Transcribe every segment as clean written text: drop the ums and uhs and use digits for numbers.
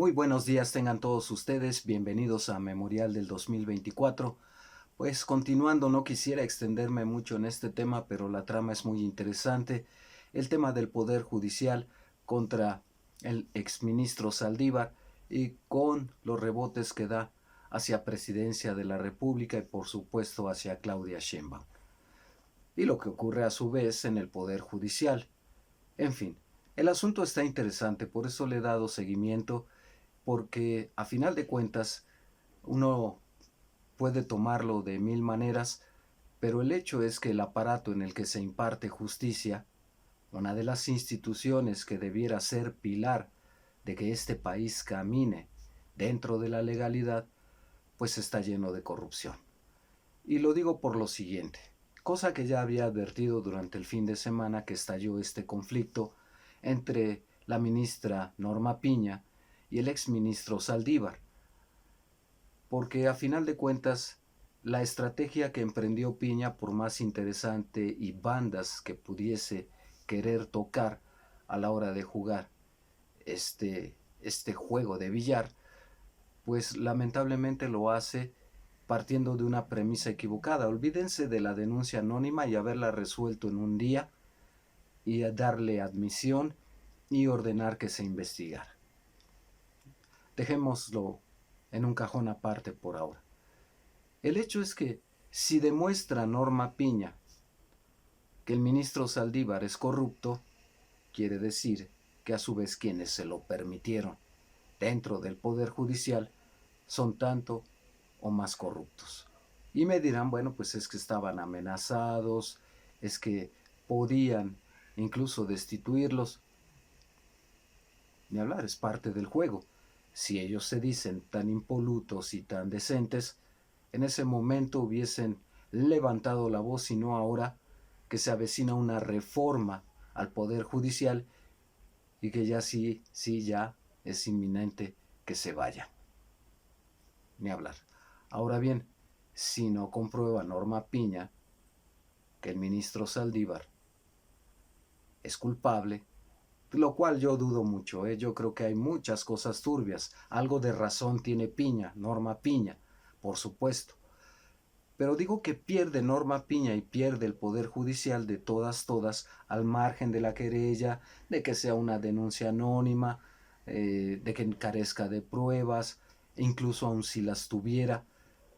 Muy buenos días tengan todos ustedes, bienvenidos a Memorial del 2024. Pues continuando, no quisiera extenderme mucho en este tema, pero la trama es muy interesante. El tema del Poder Judicial contra el exministro Saldívar y con los rebotes que da hacia Presidencia de la República y por supuesto hacia Claudia Sheinbaum. Y lo que ocurre a su vez en el Poder Judicial. En fin, el asunto está interesante, por eso le he dado seguimiento, porque a final de cuentas uno puede tomarlo de mil maneras, pero el hecho es que el aparato en el que se imparte justicia, una de las instituciones que debiera ser pilar de que este país camine dentro de la legalidad, pues está lleno de corrupción. Y lo digo por lo siguiente, cosa que ya había advertido durante el fin de semana que estalló este conflicto entre la ministra Norma Piña y el exministro Saldívar, porque a final de cuentas la estrategia que emprendió Piña, por más interesante y bandas que pudiese querer tocar a la hora de jugar este juego de billar, pues lamentablemente lo hace partiendo de una premisa equivocada. Olvídense de la denuncia anónima y haberla resuelto en un día y darle admisión y ordenar que se investigara. Dejémoslo en un cajón aparte por ahora. El hecho es que si demuestra Norma Piña que el ministro Saldívar es corrupto, quiere decir que a su vez quienes se lo permitieron dentro del Poder Judicial son tanto o más corruptos. Y me dirán, bueno, pues es que estaban amenazados, es que podían incluso destituirlos. Ni hablar, es parte del juego. Si ellos se dicen tan impolutos y tan decentes, en ese momento hubiesen levantado la voz y no ahora que se avecina una reforma al Poder Judicial y que ya sí, ya es inminente que se vaya. Ni hablar. Ahora bien, si no comprueba Norma Piña que el ministro Saldívar es culpable, lo cual yo dudo mucho, yo creo que hay muchas cosas turbias, algo de razón tiene Piña, Norma Piña, por supuesto. Pero digo que pierde Norma Piña y pierde el Poder Judicial de todas, al margen de la querella, de que sea una denuncia anónima, de que carezca de pruebas, incluso aun si las tuviera,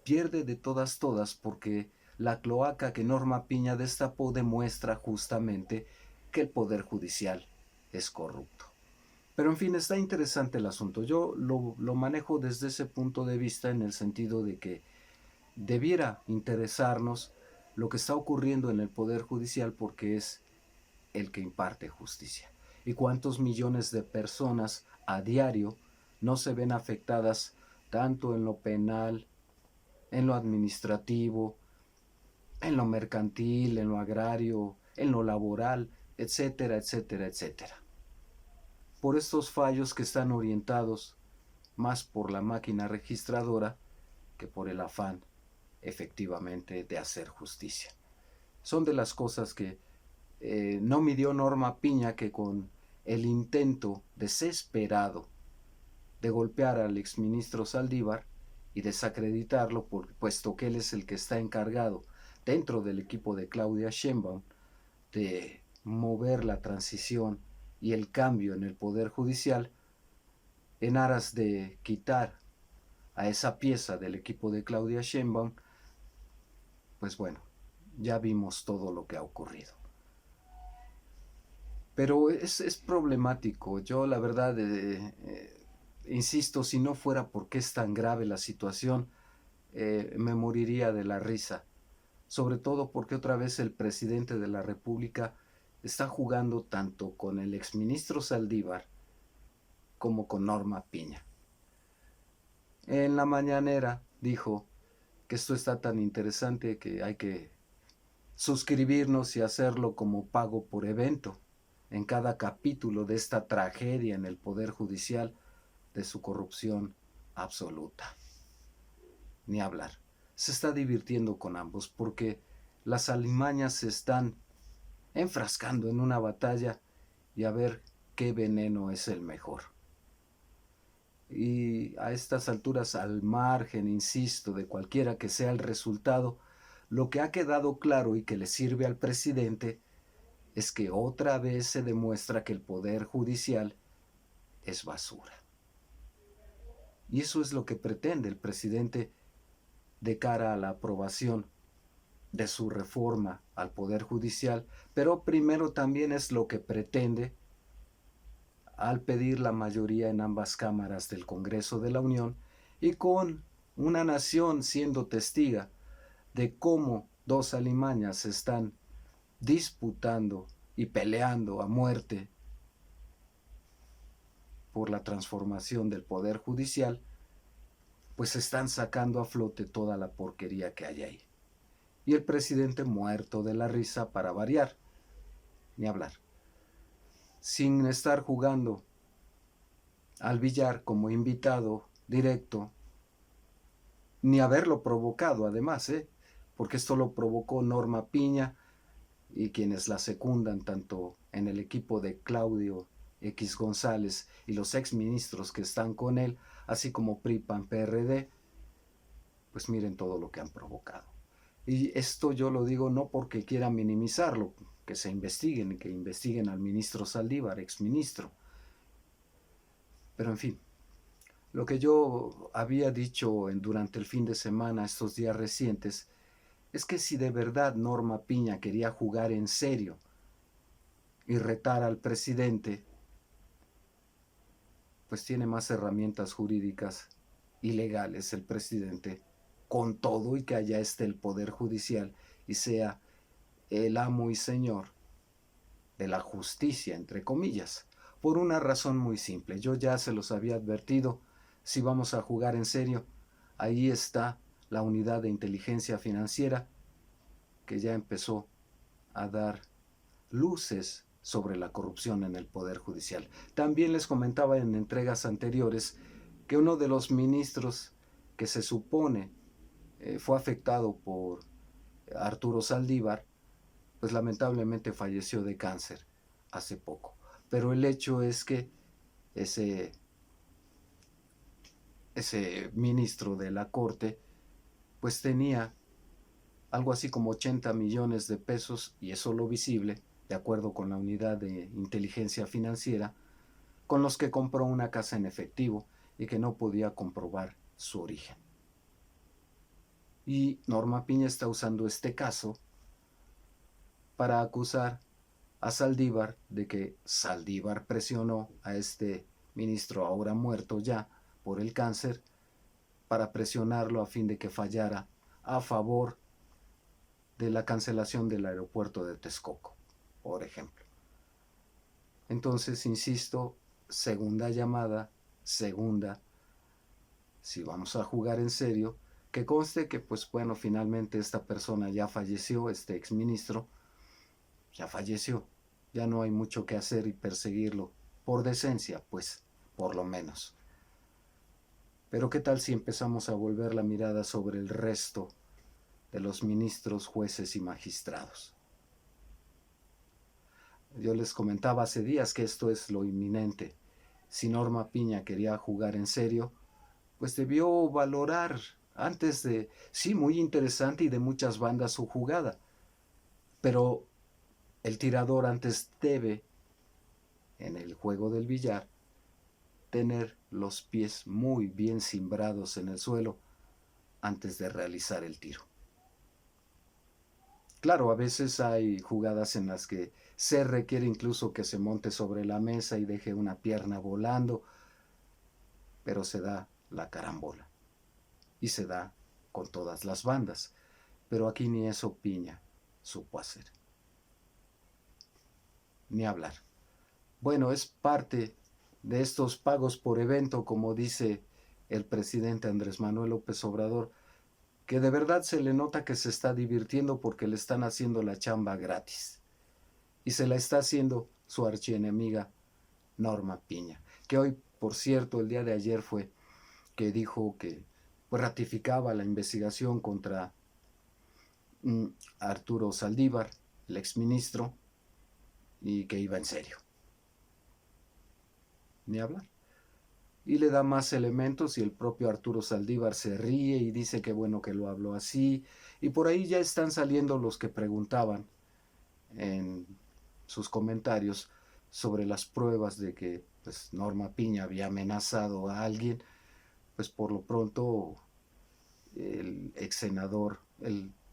pierde de todas porque la cloaca que Norma Piña destapó demuestra justamente que el Poder Judicial es corrupto. Pero en fin, está interesante el asunto. Yo lo manejo desde ese punto de vista en el sentido de que debiera interesarnos lo que está ocurriendo en el Poder Judicial porque es el que imparte justicia. ¿Y cuántos millones de personas a diario no se ven afectadas tanto en lo penal, en lo administrativo, en lo mercantil, en lo agrario, en lo laboral, etcétera, etcétera, etcétera? Por estos fallos que están orientados más por la máquina registradora que por el afán efectivamente de hacer justicia. Son de las cosas que no midió Norma Piña, que con el intento desesperado de golpear al exministro Saldívar y desacreditarlo, puesto que él es el que está encargado dentro del equipo de Claudia Sheinbaum de mover la transición y el cambio en el Poder Judicial, en aras de quitar a esa pieza del equipo de Claudia Sheinbaum, pues bueno, ya vimos todo lo que ha ocurrido. Pero es problemático. Yo la verdad, insisto, si no fuera porque es tan grave la situación, me moriría de la risa. Sobre todo porque otra vez el presidente de la República está jugando tanto con el exministro Saldívar como con Norma Piña. En la mañanera dijo que esto está tan interesante que hay que suscribirnos y hacerlo como pago por evento en cada capítulo de esta tragedia en el Poder Judicial de su corrupción absoluta. Ni hablar. Se está divirtiendo con ambos porque las alimañas se están enfrascando en una batalla y a ver qué veneno es el mejor. Y a estas alturas, al margen, insisto, de cualquiera que sea el resultado, lo que ha quedado claro y que le sirve al presidente es que otra vez se demuestra que el poder judicial es basura. Y eso es lo que pretende el presidente de cara a la aprobación de su reforma al poder judicial, pero primero también es lo que pretende al pedir la mayoría en ambas cámaras del Congreso de la Unión y con una nación siendo testiga de cómo dos alimañas se están disputando y peleando a muerte por la transformación del poder judicial, pues están sacando a flote toda la porquería que hay ahí. Y el presidente muerto de la risa para variar, ni hablar, sin estar jugando al billar como invitado directo, ni haberlo provocado además, porque esto lo provocó Norma Piña y quienes la secundan tanto en el equipo de Claudio X González y los exministros que están con él, así como PRI, PAN, PRD, pues miren todo lo que han provocado. Y esto yo lo digo no porque quiera minimizarlo, que se investiguen y que investiguen al ministro Saldívar, exministro. Pero en fin, lo que yo había dicho durante el fin de semana, estos días recientes, es que si de verdad Norma Piña quería jugar en serio y retar al presidente, pues tiene más herramientas jurídicas y legales el presidente, con todo y que allá esté el Poder Judicial y sea el amo y señor de la justicia, entre comillas, por una razón muy simple. Yo ya se los había advertido, si vamos a jugar en serio, ahí está la unidad de inteligencia financiera que ya empezó a dar luces sobre la corrupción en el Poder Judicial. También les comentaba en entregas anteriores que uno de los ministros que se supone fue afectado por Arturo Saldívar, pues lamentablemente falleció de cáncer hace poco. Pero el hecho es que ese ministro de la Corte pues tenía algo así como 80 millones de pesos, y es solo visible, de acuerdo con la unidad de inteligencia financiera, con los que compró una casa en efectivo y que no podía comprobar su origen. Y Norma Piña está usando este caso para acusar a Saldívar de que Saldívar presionó a este ministro ahora muerto ya por el cáncer para presionarlo a fin de que fallara a favor de la cancelación del aeropuerto de Texcoco, por ejemplo. Entonces, insisto, segunda llamada, segunda, si vamos a jugar en serio, que conste que, pues bueno, finalmente esta persona ya falleció, este exministro, ya falleció, ya no hay mucho que hacer y perseguirlo, por decencia, pues, por lo menos. Pero ¿qué tal si empezamos a volver la mirada sobre el resto de los ministros, jueces y magistrados? Yo les comentaba hace días que esto es lo inminente. Si Norma Piña quería jugar en serio, pues debió valorar antes de, sí, muy interesante y de muchas bandas su jugada, pero el tirador antes debe, en el juego del billar, tener los pies muy bien cimbrados en el suelo antes de realizar el tiro. Claro, a veces hay jugadas en las que se requiere incluso que se monte sobre la mesa y deje una pierna volando, pero se da la carambola y se da con todas las bandas. Pero aquí ni eso Piña supo hacer. Ni hablar. Bueno, es parte de estos pagos por evento, como dice el presidente Andrés Manuel López Obrador, que de verdad se le nota que se está divirtiendo porque le están haciendo la chamba gratis. Y se la está haciendo su archienemiga Norma Piña, que hoy, por cierto, el día de ayer fue que dijo que pues, ratificaba la investigación contra Arturo Saldívar, el exministro, y que iba en serio. Ni hablar. y le da más elementos y el propio Arturo Saldívar se ríe y dice que bueno que lo habló así, y por ahí ya están saliendo los que preguntaban en sus comentarios sobre las pruebas de que pues, Norma Piña había amenazado a alguien. Pues por lo pronto el ex senador,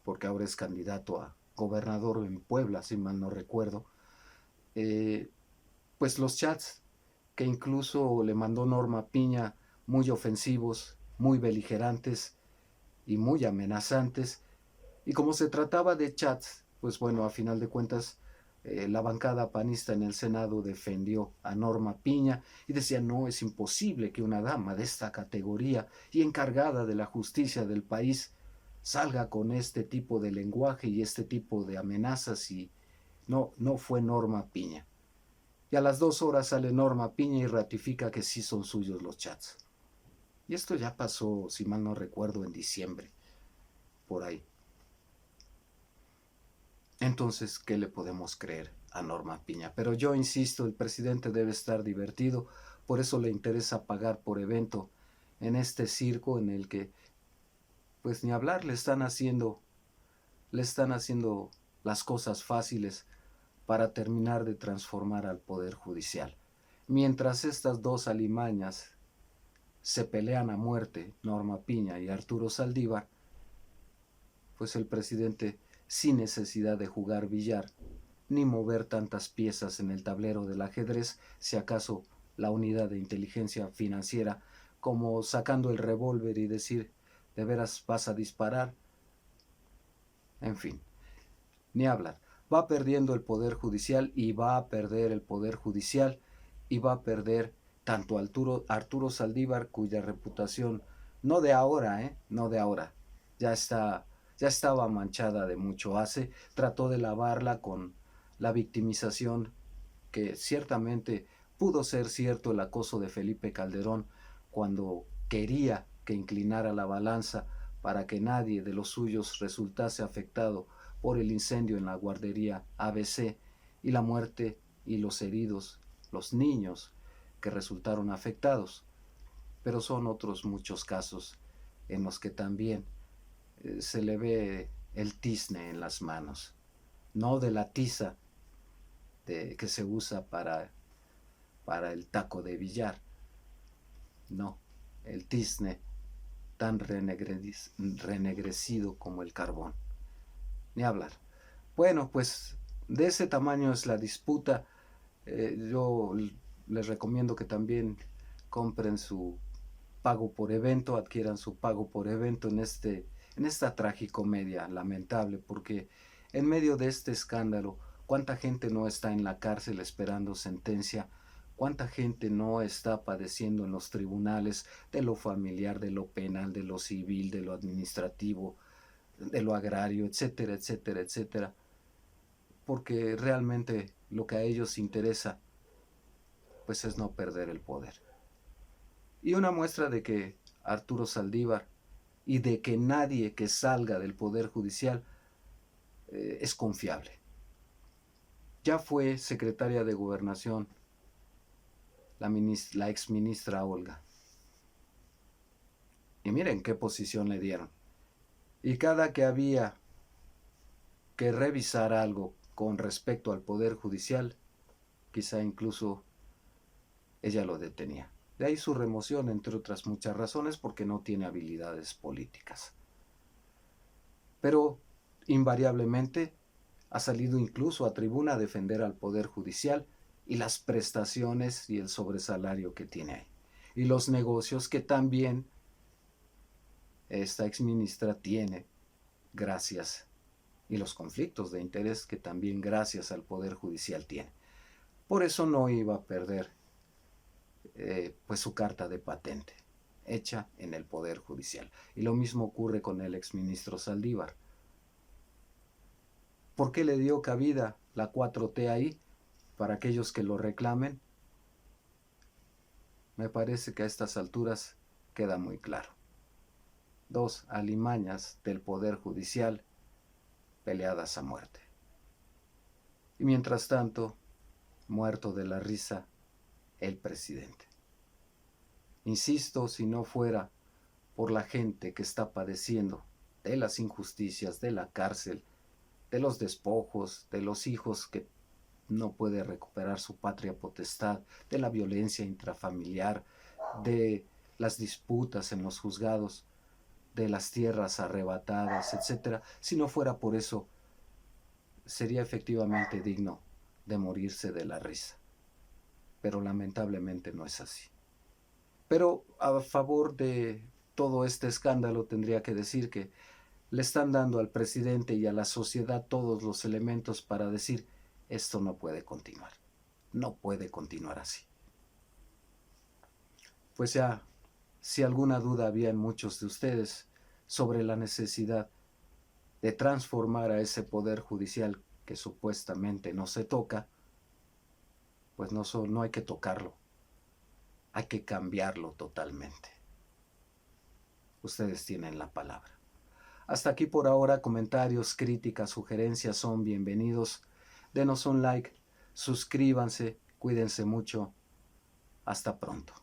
porque ahora es candidato a gobernador en Puebla, si mal no recuerdo, eh, pues los chats que incluso le mandó Norma Piña, muy ofensivos, muy beligerantes y muy amenazantes. Y como se trataba de chats, pues bueno, a final de cuentas, la bancada panista en el Senado defendió a Norma Piña y decía, no, es imposible que una dama de esta categoría y encargada de la justicia del país salga con este tipo de lenguaje y este tipo de amenazas, y no, no fue Norma Piña. Y a las 2 horas sale Norma Piña y ratifica que sí son suyos los chats. Y esto ya pasó, si mal no recuerdo, en diciembre, por ahí. Entonces, ¿qué le podemos creer a Norma Piña? Pero yo insisto, el presidente debe estar divertido, por eso le interesa pagar por evento en este circo en el que, pues ni hablar, le están haciendo las cosas fáciles para terminar de transformar al Poder Judicial. Mientras estas dos alimañas se pelean a muerte, Norma Piña y Arturo Saldívar, pues el presidente, sin necesidad de jugar billar, ni mover tantas piezas en el tablero del ajedrez, si acaso la unidad de inteligencia financiera, como sacando el revólver y decir, ¿de veras vas a disparar? En fin, ni hablar. Va perdiendo el Poder Judicial y va a perder el Poder Judicial y va a perder tanto Arturo Saldívar, cuya reputación, no de ahora, no de ahora, ya está, ya estaba manchada de mucho hace, trató de lavarla con la victimización que ciertamente pudo ser cierto el acoso de Felipe Calderón cuando quería que inclinara la balanza para que nadie de los suyos resultase afectado por el incendio en la guardería ABC y la muerte y los heridos, los niños que resultaron afectados. Pero son otros muchos casos en los que también se le ve el tizne en las manos, no de la tiza que se usa para el taco de billar, no, el tizne tan renegrecido como el carbón. Ni hablar. Bueno, pues de ese tamaño es la disputa. Yo les recomiendo que también compren su pago por evento, adquieran su pago por evento en esta tragicomedia lamentable, porque en medio de este escándalo, ¿cuánta gente no está en la cárcel esperando sentencia? ¿Cuánta gente no está padeciendo en los tribunales de lo familiar, de lo penal, de lo civil, de lo administrativo, de lo agrario, etcétera, etcétera, etcétera? Porque realmente lo que a ellos interesa, pues es no perder el poder. Y una muestra de que Arturo Saldívar y de que nadie que salga del Poder Judicial es confiable. Ya fue secretaria de Gobernación la ex ministra Olga. Y miren qué posición le dieron. Y cada que había que revisar algo con respecto al Poder Judicial, quizá incluso ella lo detenía. De ahí su remoción, entre otras muchas razones, porque no tiene habilidades políticas. Pero invariablemente ha salido incluso a tribuna a defender al Poder Judicial y las prestaciones y el sobresalario que tiene ahí. Y los negocios que también esta exministra tiene gracias, y los conflictos de interés que también gracias al Poder Judicial tiene. Por eso no iba a perder pues su carta de patente, hecha en el Poder Judicial. Y lo mismo ocurre con el exministro Saldívar. ¿Por qué le dio cabida la 4T ahí? Para aquellos que lo reclamen, me parece que a estas alturas queda muy claro. Dos alimañas del Poder Judicial peleadas a muerte. Y mientras tanto, muerto de la risa, el presidente. Insisto, si no fuera por la gente que está padeciendo de las injusticias, de la cárcel, de los despojos, de los hijos que no puede recuperar su patria potestad, de la violencia intrafamiliar, de las disputas en los juzgados, de las tierras arrebatadas, etcétera. Si no fuera por eso, sería efectivamente digno de morirse de la risa. Pero lamentablemente no es así. Pero a favor de todo este escándalo tendría que decir que le están dando al presidente y a la sociedad todos los elementos para decir esto no puede continuar, no puede continuar así. Pues ya, si alguna duda había en muchos de ustedes sobre la necesidad de transformar a ese poder judicial que supuestamente no se toca, pues no hay que tocarlo, hay que cambiarlo totalmente. Ustedes tienen la palabra. Hasta aquí por ahora, comentarios, críticas, sugerencias son bienvenidos. Denos un like, suscríbanse, cuídense mucho. Hasta pronto.